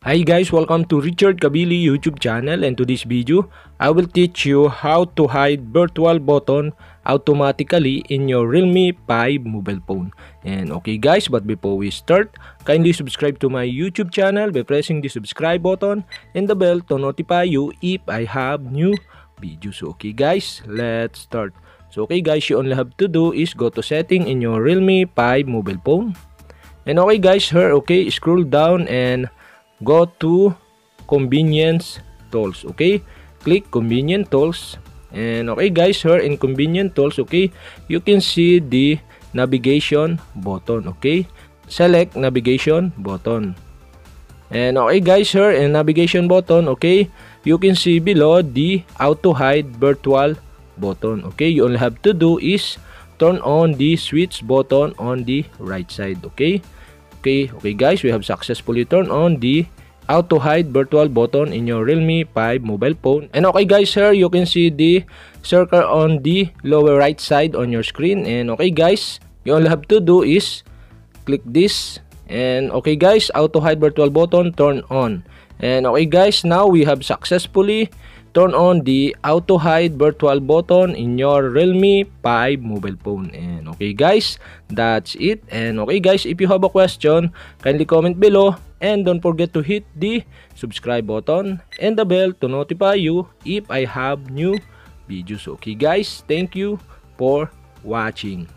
Hi guys, welcome to Richard Cabile YouTube channel, and to this video, I will teach you how to hide virtual button automatically in your Realme 5 mobile phone. And okay guys, but before we start, kindly subscribe to my YouTube channel by pressing the subscribe button and the bell to notify you if I have new videos. Okay guys, let's start. So okay guys, you only have to do is go to setting in your Realme 5 mobile phone. And okay guys, here okay, scroll down and go to convenience tools. Okay, click convenient tools, and okay guys, here in convenient tools, okay, you can see the navigation button. Okay, select navigation button, and okay guys, here in navigation button, okay, you can see below the auto hide virtual button. Okay, you only have to do is turn on the switch button on the right side. Okay guys, we have successfully turned on the auto hide virtual button in your Realme 5 mobile phone. And okay guys, here you can see the circle on the lower right side on your screen. And okay guys, you all have to do is click this, and okay guys, auto hide virtual button turn on. And okay guys, now we have successfully turn on the auto hide virtual button in your Realme 5 mobile phone. And okay guys, that's it. And okay guys, if you have a question, kindly comment below, and don't forget to hit the subscribe button and the bell to notify you if I have new videos. Okay guys, thank you for watching.